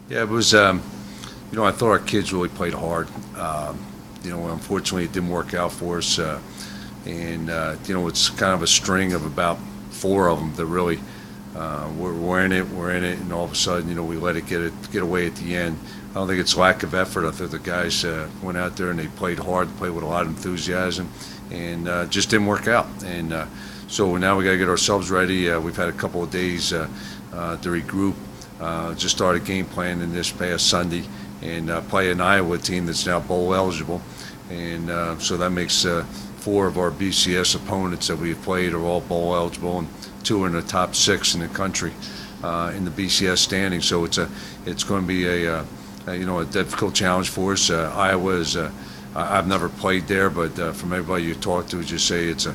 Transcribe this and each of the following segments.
Yeah, it was. I thought our kids really played hard. Unfortunately, it didn't work out for us, and it's kind of a string of about four of them that really we're in it, and all of a sudden, we let it get away at the end. I don't think it's lack of effort. I think the guys went out there and they played hard, played with a lot of enthusiasm, and just didn't work out. And so now we got to get ourselves ready. We've had a couple of days to regroup. Just started game planning this past Sunday and play an Iowa team that's now bowl eligible. And so that makes four of our BCS opponents that we've played are all bowl eligible, and two are in the top six in the country in the BCS standing. So it's going to be a difficult challenge for us. Iowa is I've never played there, but from everybody you talk to, just say it's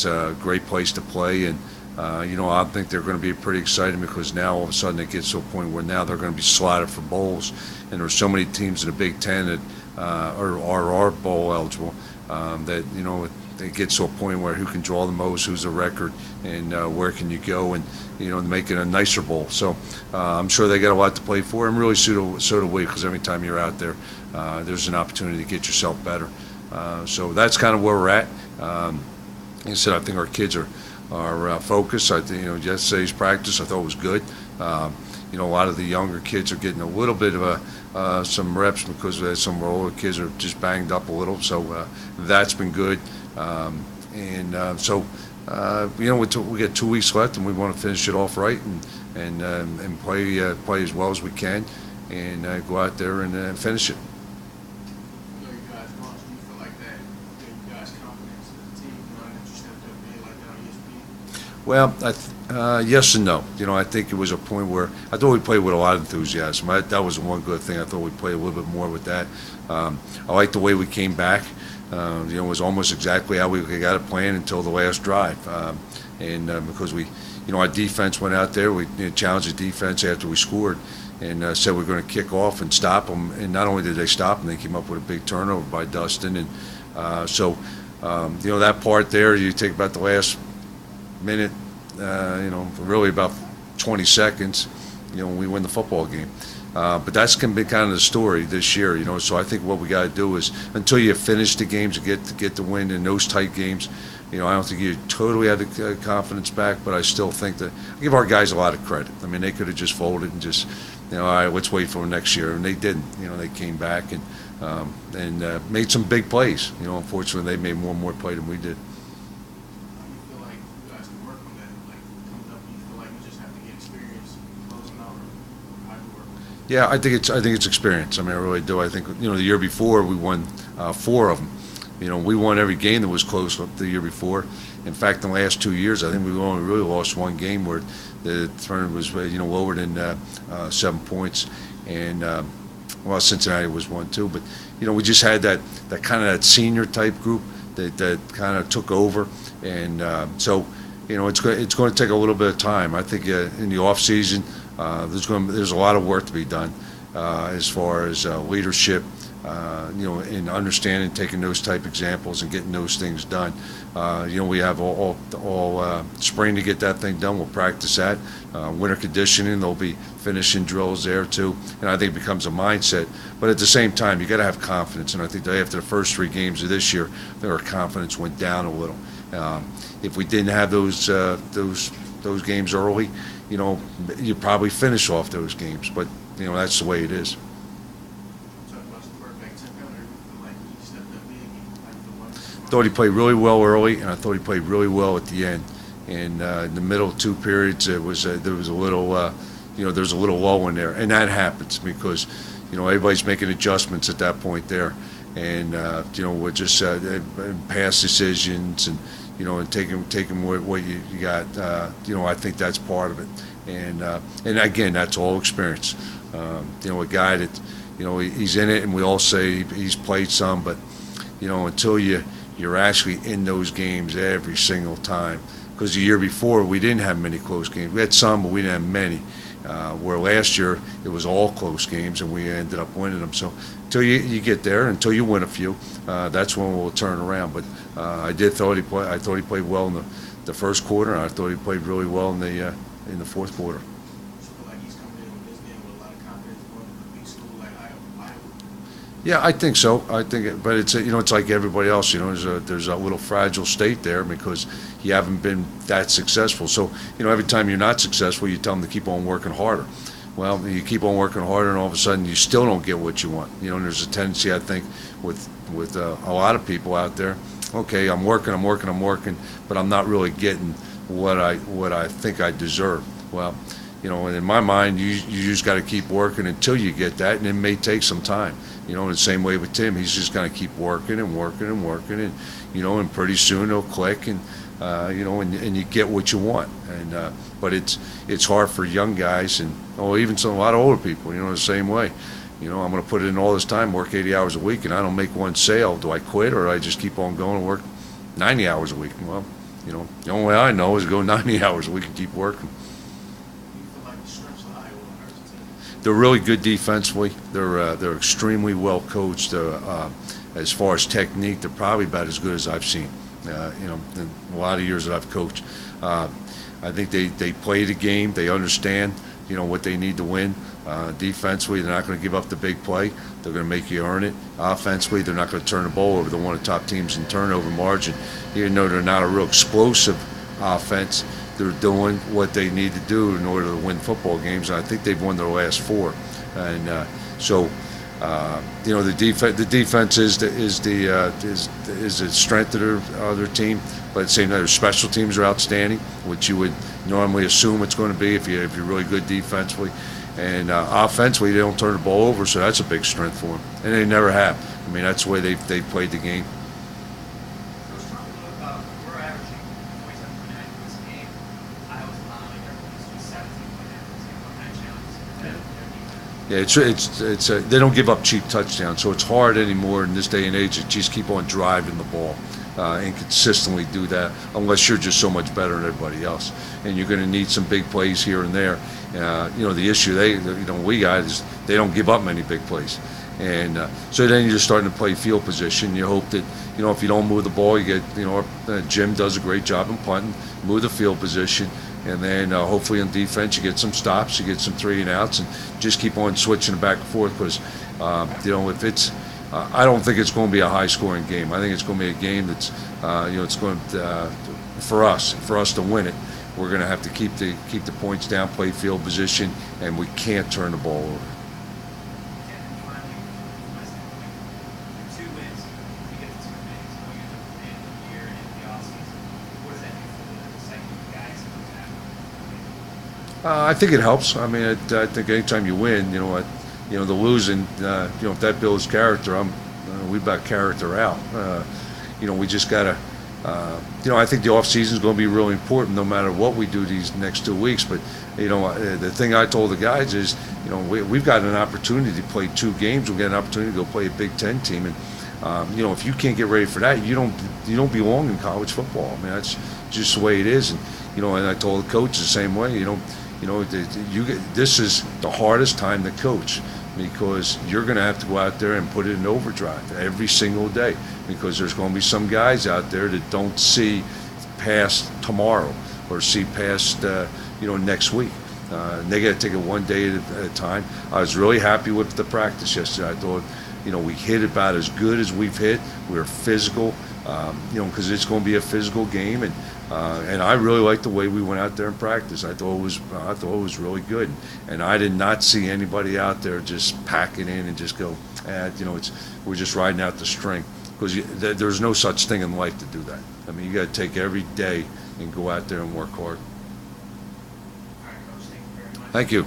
a great place to play. And I think they're going to be pretty exciting because now all of a sudden it gets to a point where now they're going to be slotted for bowls, and there's so many teams in the Big Ten that are bowl eligible that it gets to a point where who can draw the most, who's the record, and where can you go and make it a nicer bowl. So I'm sure they got a lot to play for, and really so do we, because every time you're out there, there's an opportunity to get yourself better. So that's kind of where we're at. Like I said, I think our kids are focused. I think yesterday's practice I thought was good. A lot of the younger kids are getting a little bit of some reps because some of our older kids are just banged up a little. So that's been good. We get 2 weeks left, and we want to finish it off right and play as well as we can, and go out there and finish it. You guys lost. Do you feel like that gave you guys confidence in the team, knowing that you stepped up big like that on ESPN? Well, yes and no. I think it was a point where I thought we played with a lot of enthusiasm. That was one good thing. I thought we played a little bit more with that. I like the way we came back. It was almost exactly how we got it planned until the last drive. Because our defense went out there, we challenged the defense after we scored, and said we're going to kick off and stop them. And not only did they stop them, they came up with a big turnover by Dustin. And that part there, you take about the last minute, really about 20 seconds, we win the football game. But that's going to be kind of the story this year, So I think what we got to do is until you finish the games and get the win in those tight games, I don't think you totally have the confidence back, but I still think that I give our guys a lot of credit. I mean, they could have just folded and just, all right, let's wait for next year, and they didn't. They came back and made some big plays. Unfortunately, they made more and more play than we did. How do you feel like you guys can work on that? Like coming up, do you feel like you just have to get experience closing out, or how do you work on that? Yeah, I think it's experience. I mean, I really do. I think the year before we won four of them. We won every game that was close the year before. In fact, in the last 2 years, I think we only really lost one game where the tournament was lower than 7 points, and Cincinnati was one too. But we just had that kind of that senior type group that kind of took over, and so it's going to take a little bit of time. I think in the off season, there's a lot of work to be done as far as leadership. In understanding, taking those type examples and getting those things done. We have all spring to get that thing done. We'll practice that. Winter conditioning, there'll be finishing drills there too. And I think it becomes a mindset. But at the same time, you got to have confidence. And I think that after the first 3 games of this year, our confidence went down a little. If we didn't have those games early, you probably finish off those games. But that's the way it is. Thought he played really well early, and I thought he played really well at the end. And in the middle 2 periods, there was a little lull in there, and that happens because everybody's making adjustments at that point there, and we're just pass decisions and taking what you got. I think that's part of it, and again, that's all experience. A guy that he's in it, and we all say he's played some, but until you're actually in those games every single time. Because the year before, we didn't have many close games. We had some, but we didn't have many. Where last year, it was all close games, and we ended up winning them. So until you get there, until you win a few, that's when we'll turn around. But I thought he played well in the first quarter, and I thought he played really well in the fourth quarter. You feel like he's coming in with this game with a lot of confidence going Yeah, I think so. I think, but it's it's like everybody else. There's a little fragile state there because you haven't been that successful. So every time you're not successful, you tell them to keep on working harder. Well, you keep on working harder, and all of a sudden you still don't get what you want. And there's a tendency, I think, with a lot of people out there. Okay, I'm working, but I'm not really getting what I think I deserve. Well, and in my mind, you just got to keep working until you get that, and it may take some time. In the same way with Tim, he's just going to keep working and working and working, and pretty soon it'll click, and and you get what you want. But it's hard for young guys, and even a lot of older people, the same way. I'm going to put in all this time, work 80 hours a week, and I don't make one sale. Do I quit, or I just keep on going and work 90 hours a week? Well, the only way I know is go 90 hours a week and keep working. They're really good defensively. They're extremely well coached. As far as technique, they're probably about as good as I've seen. In a lot of years that I've coached, I think they play the game. They understand what they need to win. Defensively, they're not going to give up the big play. They're going to make you earn it. Offensively, they're not going to turn the ball over. They're one of the top teams in turnover margin. Even though they're not a real explosive offense, they're doing what they need to do in order to win football games. And I think they've won their last 4. And the defense is the strength of their team. But at the same time, their special teams are outstanding, which you would normally assume it's going to be if you're really good defensively. And offensively, they don't turn the ball over, so that's a big strength for them. And they never have. I mean, that's the way they've played the game. We're averaging 27.9 in this game. Iowa's allowing their opponents to do 17.9 challenges. Yeah, they don't give up cheap touchdowns, so it's hard anymore in this day and age to just keep on driving the ball and consistently do that, unless you're just so much better than everybody else. And you're going to need some big plays here and there. The issue we got is they don't give up many big plays, and so then you're starting to play field position. You hope that if you don't move the ball, you get Jim does a great job in punting, move the field position. And then hopefully on defense you get some stops, you get some 3 and outs, and just keep on switching back and forth. Because if it's, I don't think it's going to be a high-scoring game. I think it's going to be a game that's, it's going to, for us to win it, we're going to have to keep the points down, play field position, and we can't turn the ball over. I think it helps. I mean, I think anytime you win, the losing, if that builds character, we've got character out. We just gotta, I think the off season is going to be really important, no matter what we do these next 2 weeks. But the thing I told the guys is, we've got an opportunity to play 2 games. We've got an opportunity to go play a Big Ten team, and if you can't get ready for that, you don't belong in college football. I mean, that's just the way it is. And and I told the coach the same way. This is the hardest time to coach, because you're going to have to go out there and put it in overdrive every single day, because there's going to be some guys out there that don't see past tomorrow or see past next week. They got to take it one day at a time. I was really happy with the practice yesterday. I thought we hit about as good as we've hit. We were physical, because it's going to be a physical game, and I really liked the way we went out there and practiced. I thought it was really good, and I did not see anybody out there just packing in and just go, we're just riding out the string, because there's no such thing in life to do that. I mean, you got to take every day and go out there and work hard. All right, Coach, thank you very much. Thank you.